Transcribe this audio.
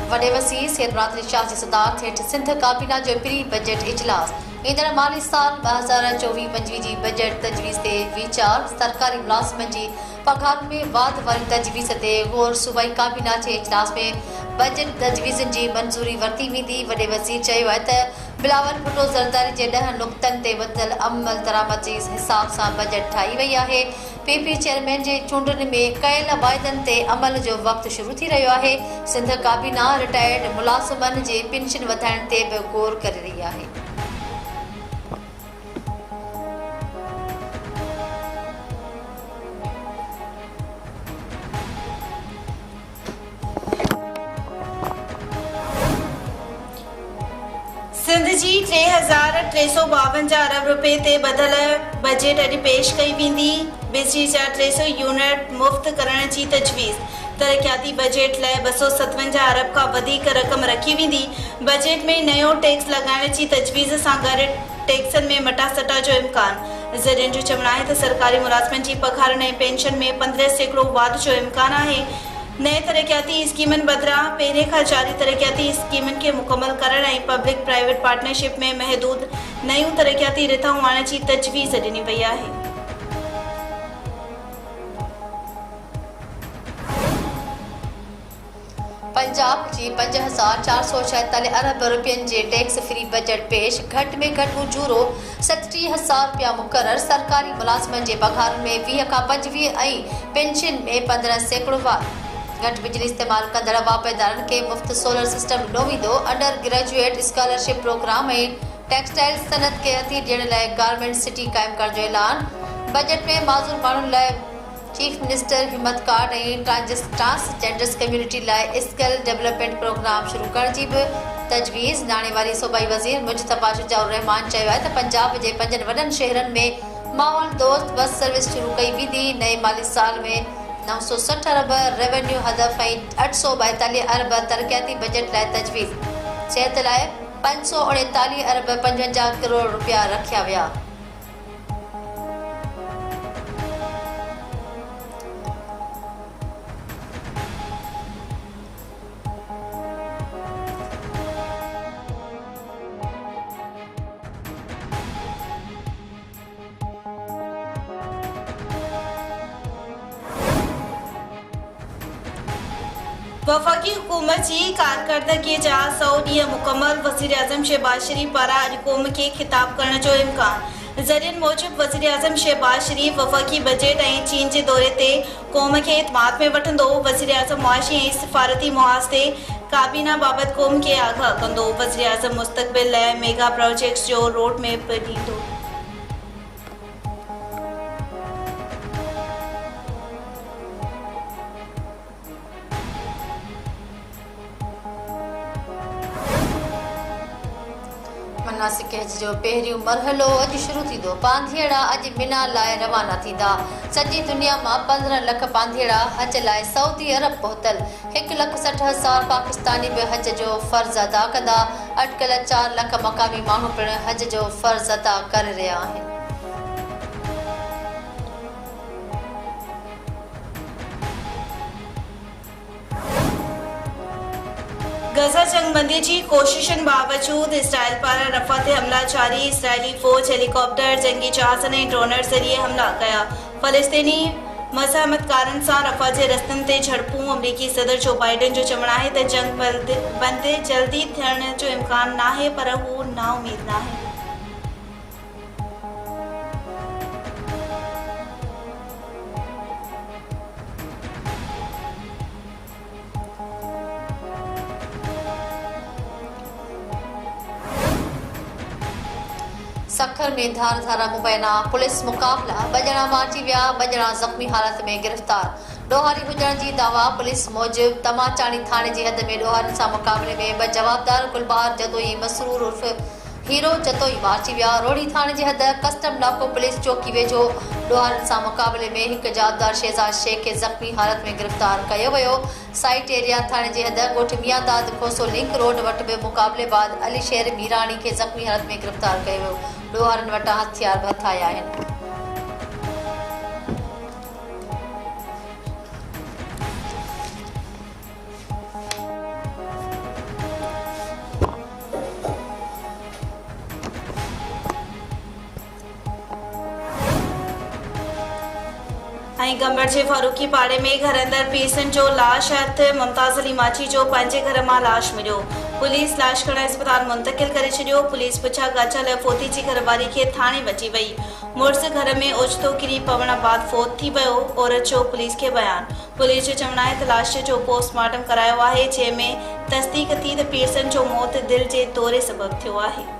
वॾे वसीअ सिहत मुराद शाह जी सदारत हेठि सिंध काबीना जो प्री बजट इजलास ईंदड़ माली साल 2024-25 जी बजट तजवीज़ ते वीचार सरकारी मुलाज़िमनि जी पघार में वाध वारी तजवीज़ ते गौर सूबाई काबीना जे इजलास में बजट तजवीज़नि जी मंज़ूरी वरिती वेंदी। वॾे वज़ीर चयो आहे त बिलावल भुट्टो ज़रदारी जे 10 नुक़्तनि ते ॿधल अमल दरामद जे हिसाब सां बजट ठाही वई आहे। पीपी चेयरमैन जे चूंडनि में कयल वाइदनि ते अमल जो वक़्तु शुरू थी रहियो आहे। सिंध काबीना रिटायर्ड मुलाज़िमनि जे पेंशन वधाइण ते बि गौर करे रही आहे। सिंध जी 3,352 अरब रुपए ते ॿधल बजट अॼु पेश कई वेंदी। बिजली जा 300 यूनिट मुफ़्त करण जी तजवीज़। तरक़ियाती बजट लाइ 257 अरब खां वधीक रक़म रखी वेंदी। बजट में नयो टैक्स लॻाइण जी तजवीज़ सां गॾु टैक्सनि में मटासटा जो इम्कान। ज़रियनि जो चवणु आहे त सरकारी मुलाज़िमनि जी पघारनि ऐं पेंशन में 15% वाध जो इम्कान आहे। नए तरक़ियाती स्कीमनि बदिरां पहिरें खां जारी तरक़ियाती स्कीमनि खे मुकमल करण ऐं पब्लिक प्राइवेट पार्टनरशिप में महदूद नयूं तरक़ियाती रिथाऊं आणण जी तजवीज़ ॾिनी वई आहे। पंजाब जी 5,446 अरब रुपयनि जे टैक्स फ्री बजट पेश। घटि में घटि उजूरो 37,000 रुपया मुक़रर। सरकारी मुलाज़िमनि जे पघारनि में 20 खां 25 ऐं पेंशन में 15% वाध। घटि बिजली इस्तेमाल कंदड़ वापेदारनि खे मुफ़्त सोलर सिस्टम ॾिनो वेंदो। अंडर ग्रेजुएट स्कॉलरशिप प्रोग्राम ऐं टेक्सटाइल सनत खे हथी ॾियण लाइ गारमेंट सिटी क़ाइमु करण जो ऐलान। बजट में माज़ूर माण्हुनि लाइ चीफ मिनिस्टर हिम्मत कार्ड ऐं ट्रांसजेंडर्स कम्यूनिटी लाइ स्किल डेवलपमेंट प्रोग्राम शुरू करण जी बि तजवीज़। नाणे वारी सूबाई वज़ीर मुजतबा शुजाउर रहमान चयो आहे त पंजाब जे 5 वॾनि शहरनि में माहौल दोस्त बस सर्विस शुरू कई वेंदी। नए माली साल में 960 अरब रेवेन्यू हदफ़ ऐं 842 अरब तरक़ियाती बजट लाइ तजवीज़। सिहत लाइ 539 अरब 55 करोड़ रुपया रखिया विया। वफ़ाक़ी हुकूमत जी कारकर्दगीअ जा 100 ॾींहं मुकमल। वज़ीर आज़म शहबाज शरीफ़ पारां अॼु क़ौम खे ख़िताब करण जो इम्कान। ज़रियनि मूजिबि वज़ीर आज़म शहबाज शरीफ़ वफ़ाक़ी बजट ऐं चीन जे दौरे ते क़ौम खे इत्माद में वठंदो। वज़ीर आज़म मुआशी ऐं सिफ़ारती मुहाज़ ते काबीना बाबति क़ौम खे आगाह कंदो। वज़ीर आज़म मुस्तक़बिल लाइ मेगा प्रोजेक्ट्स जो रोड मैप ॾींदो। मनासिक हज जो पहिरियों मरहलो अॼु शुरू थींदो। पांधीअड़ा अॼु मिना लाइ रवाना थींदा। सॼी दुनिया मां 15 लख पांधीअड़ा हज लाइ सऊदी अरब पहुतल। 1,60,000 पाकिस्तानी बि हज जो फ़र्ज़ अदा कंदा। अटकल 4 लख मक़ामी माण्हू पिणु हज जो फ़र्ज़ अदा करे रहिया आहिनि। गज़ा जंगबंदी जी कोशिशनि बावजूदि इसराइल पारां रफ़ा ते हमला जारी। इसराइली फ़ौज हेलीकॉप्टर जंगी जहाज़नि ऐं ड्रोन ज़रिए हमला कया। फ़लस्तीनी मज़ाहमतकारनि सां रफ़ा जे रस्तनि ते झड़पूं। अमरीकी सदर जो बाइडन जो चवणु आहे त जंग बंदि जल्दी थियण जो इम्कान नाहे, पर हू नाउमीद नाहे। सखर में धार धारा मुबैना पुलिस मुक़ाबला। 2 ॼणा मारिजी विया, 2 ॼणा ज़ख़्मी हालत में गिरफ़्तार। ॾोहारी हुजण जी दावा। पुलिस मूजिबि तमाचाणी थाणे जी हद में ॾोहारियुनि सां मुक़ाबले में 2 जवाबदार गुलबहार जतोई मसरूर उर्फ़ हीरो जतोई मारिजी विया। रोड़ी थाणे जी हद कस्टम नाको पुलिस चौकी वेझो ॾोहारियुनि सां मुक़ाबले में 1 जवाबदार शहज़ाद शेख खे ज़ख़्मी हालत में गिरफ़्तार कयो वियो। साइट एरिया थाणे जी हद ॻोठ मियांदाद खोसो लिंक रोड वटि बि मुक़ाबले बाद अली शेर मीराणी खे ज़ख़्मी हालत में गिरफ़्तार कयो वियो। ॾोहारियुनि वटां हथियार बि हथाया आहिनि। गंबर जे फारूकी पाड़े में घर अंदर पीरसन जो लाश हथ मुमताज अली माची जो पंहिंजे घर मां लाश मिलियो। पुलिस लाश खण अस्पताल मुंतकिल करे छॾियो। पुलिस पुछा गाचा लाइ फोती जी घरवारी खे थाणे वठी वई। मुड़ुस घर में ओचितो किरी पवण बाद फोत थी वियो। औरत जो पुलिस खे बयान। पुलिस जो चवणु आहे त लाश जो पोस्टमार्टम करायो आहे, जंहिंमें तस्दीक थी त पीरसन जो मौत दिलि जे दौरे सबबु थियो आहे।